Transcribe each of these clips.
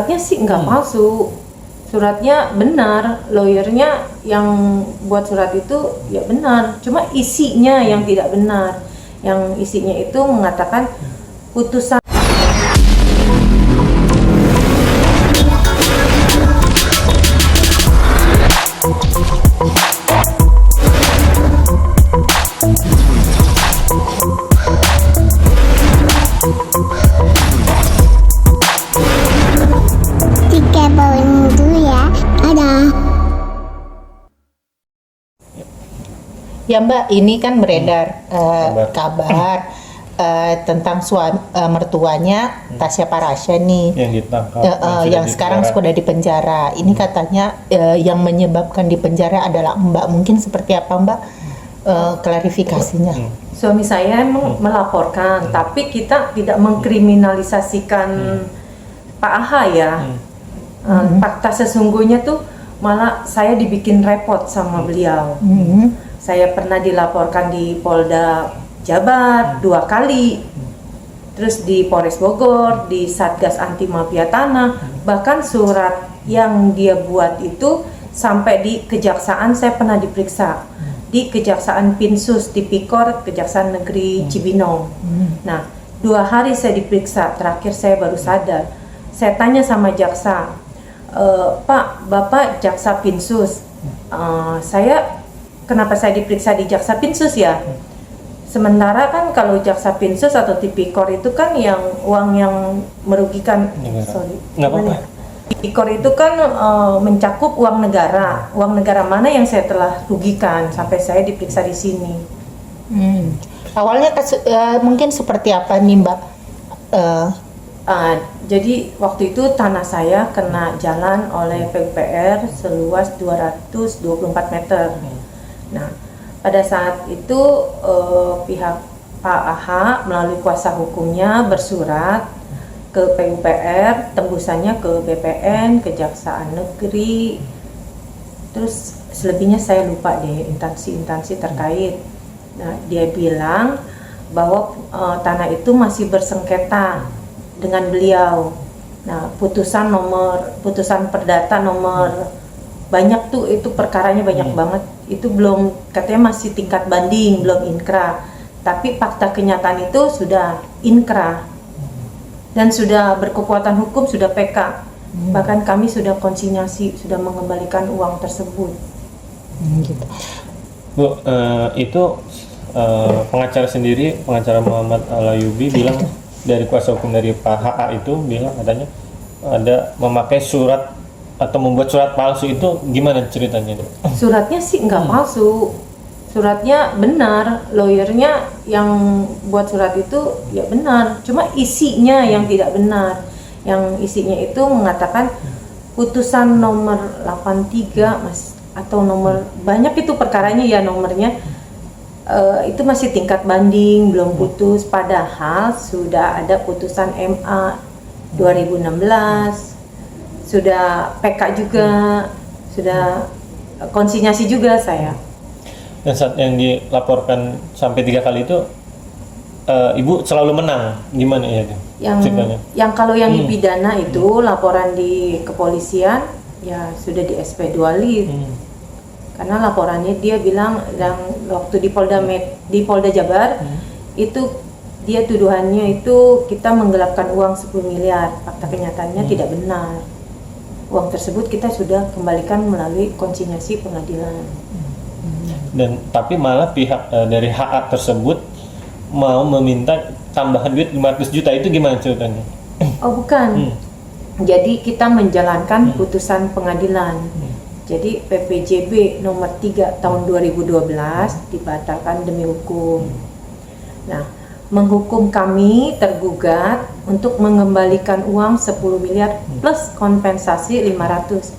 Suratnya sih nggak palsu, suratnya benar, lawyernya yang buat surat itu ya benar, cuma isinya yang tidak benar. Yang isinya itu mengatakan putusan ya Mbak, ini kan beredar kabar tentang mertuanya Tasya Parasya nih yang ditangkap, yang sekarang sudah di penjara. Ini katanya yang menyebabkan di penjara adalah Mbak. Mungkin seperti apa Mbak klarifikasinya? suami saya melaporkan, tapi kita tidak mengkriminalisasikan Pak AHA ya. Fakta sesungguhnya tuh malah saya dibikin repot sama beliau. Saya pernah dilaporkan di Polda Jabar 2 kali, terus di Polres Bogor, di Satgas Anti Mafia Tanah, bahkan surat yang dia buat itu sampai di kejaksaan saya pernah diperiksa, di Kejaksaan Pinsus Tipikor Kejaksaan Negeri Cibinong. Nah, 2 hari saya diperiksa, terakhir saya baru sadar. Saya tanya sama jaksa, Pak, Bapak jaksa Pinsus, kenapa saya diperiksa di jaksa Pinsus ya? Sementara kan kalau jaksa Pinsus atau Tipikor itu kan yang uang yang merugikan, nggak apa-apa. Tipikor itu kan mencakup uang negara. Uang negara mana yang saya telah rugikan sampai saya diperiksa di sini? Awalnya mungkin seperti apa nih Mbak? Jadi waktu itu tanah saya kena jalan oleh PUPR seluas 224 meter. Nah, pada saat itu pihak Pak AHA melalui kuasa hukumnya bersurat ke PUPR, tembusannya ke BPN, Kejaksaan Negeri, terus selebihnya saya lupa deh instansi-instansi terkait. Nah, dia bilang bahwa tanah itu masih bersengketa dengan beliau. Nah, putusan perdata nomor banyak tuh, itu perkaranya banyak banget, itu belum, katanya masih tingkat banding, belum inkrah, tapi fakta kenyataan itu sudah inkrah dan sudah berkekuatan hukum, sudah PK, bahkan kami sudah konsinyasi, sudah mengembalikan uang tersebut. Gitu. Bu, itu pengacara sendiri, pengacara Muhammad Alayubi bilang dari kuasa hukum dari Pak HA itu bilang katanya ada memakai surat atau membuat surat palsu. Itu gimana ceritanya? Suratnya sih nggak palsu, suratnya benar, lawyernya yang buat surat itu ya benar, cuma isinya yang tidak benar. Yang isinya itu mengatakan putusan nomor 83 Mas, atau nomor banyak itu perkaranya ya nomornya, itu masih tingkat banding, belum putus, padahal sudah ada putusan MA 2016, sudah PK juga, sudah konsinyasi juga saya. Dan saat yang dilaporkan sampai 3 kali itu, Ibu selalu menang, gimana ya itu? Yang kalau yang dipidana itu laporan di kepolisian ya sudah di SP 2 Lid. Karena laporannya dia bilang yang waktu di Polda Jabar itu dia tuduhannya itu kita menggelapkan uang 10 miliar. Fakta kenyataannya tidak benar. Uang tersebut kita sudah kembalikan melalui konsinyasi pengadilan. Dan tapi malah pihak dari HA tersebut mau meminta tambahan duit 500 juta, itu gimana ceritanya? Oh bukan. Jadi kita menjalankan putusan pengadilan. Jadi PPJB nomor 3 tahun 2012 dibatalkan demi hukum. Nah, menghukum kami tergugat untuk mengembalikan uang 10 miliar plus kompensasi 500.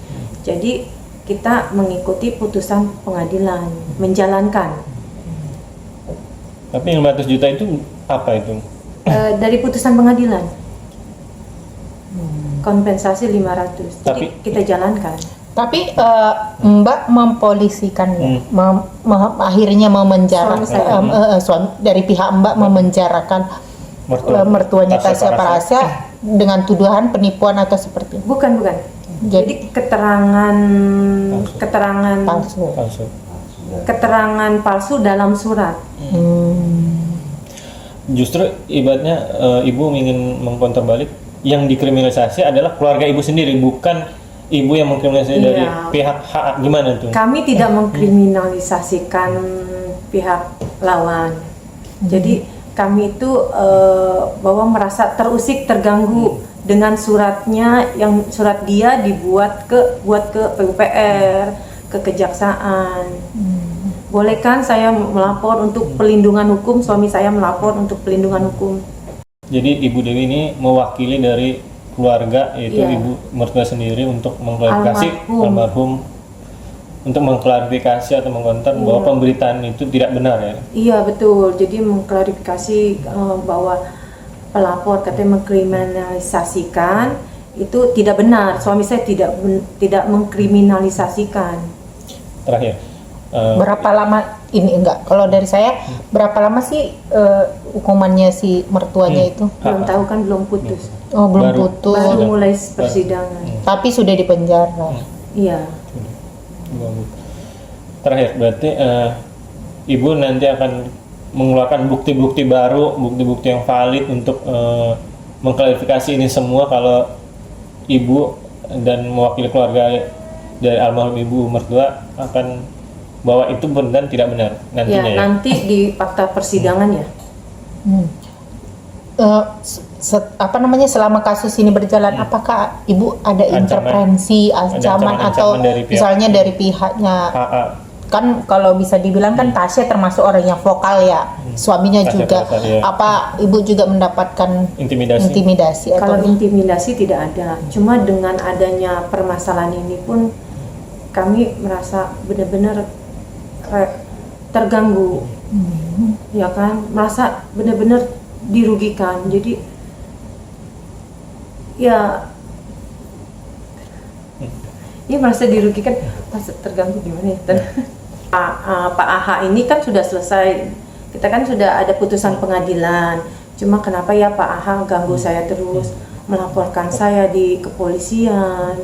Jadi kita mengikuti putusan pengadilan, menjalankan. Tapi 500 juta itu apa itu? Dari putusan pengadilan. Kompensasi 500. Jadi kita jalankan. Tapi Mbak mempolisikan ya, akhirnya memenjarakan dari pihak Mbak memenjarakan mertuanya Tasya Parasya dengan tuduhan penipuan atau seperti itu? Bukan. Jadi keterangan Palsu. Palsu. keterangan palsu dalam surat. Justru ibaratnya ibu ingin mengkonter balik, yang dikriminalisasi adalah keluarga ibu sendiri, bukan ibu yang mengkriminalisasi Iya. dari pihak HA. Gimana tuh? Kami tidak mengkriminalisasikan pihak lawan. Jadi kami itu bahwa merasa terusik, terganggu dengan suratnya, yang surat dia dibuat ke PUPR, ke kejaksaan. Boleh kan saya melapor untuk pelindungan hukum, suami saya melapor untuk pelindungan hukum. Jadi Ibu Dewi ini mewakili dari keluarga, yaitu Iya. ibu mertua sendiri, untuk mengklarifikasi Almarhum. almarhum, untuk mengklarifikasi atau mengkonter Iya. bahwa pemberitaan itu tidak benar ya. Iya betul, jadi mengklarifikasi bahwa pelapor katanya mengkriminalisasikan itu tidak benar. Suami saya tidak mengkriminalisasikan. Terakhir, Berapa lama ini enggak? Kalau dari saya, berapa lama sih hukumannya si mertuanya itu? Belum tahu kan, belum putus. Oh, belum Baru- putus. Baru Sudah. mulai persidangan. Tapi sudah dipenjara. Iya. terakhir berarti ibu nanti akan mengeluarkan bukti-bukti baru, bukti-bukti yang valid untuk mengklarifikasi ini semua, kalau ibu dan mewakili keluarga dari almarhum ibu mertua akan bahwa itu benar dan tidak benar nantinya Ya, ya. nanti di fakta persidangan ya. Apa namanya, selama kasus ini berjalan, apakah ibu ada Ancaman. intervensi, ancaman atau ancaman dari pihak- misalnya dari pihaknya? HA. Kan kalau bisa dibilang kan Tasya termasuk orang yang vokal ya, suaminya Tasya juga. terasa, iya. Apa ibu juga mendapatkan Intimidasi. intimidasi Kalau atau intimidasi tidak ada. Cuma dengan adanya permasalahan ini pun kami merasa benar-benar terganggu. Ya kan? Merasa benar-benar dirugikan. Jadi ya merasa dirugikan, merasa terganggu gimana ya? Pak AH ini kan sudah selesai, kita kan sudah ada putusan pengadilan. Cuma kenapa ya Pak AH ganggu saya terus, melaporkan saya di kepolisian,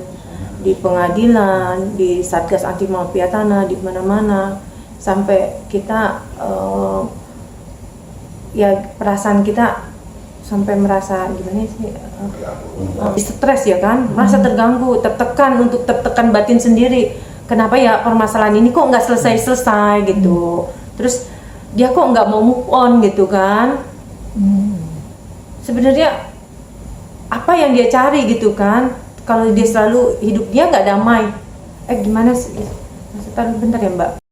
di pengadilan, di Satgas Anti Mafia Tanah, di mana-mana, sampai kita ya perasaan kita sampai merasa gimana sih, stres ya kan, merasa terganggu, tertekan batin sendiri. Kenapa ya permasalahan ini kok nggak selesai gitu, terus dia kok nggak mau move on gitu kan. Sebenarnya apa yang dia cari gitu kan, kalau dia selalu hidup dia nggak damai, gimana sih, bentar ya Mbak.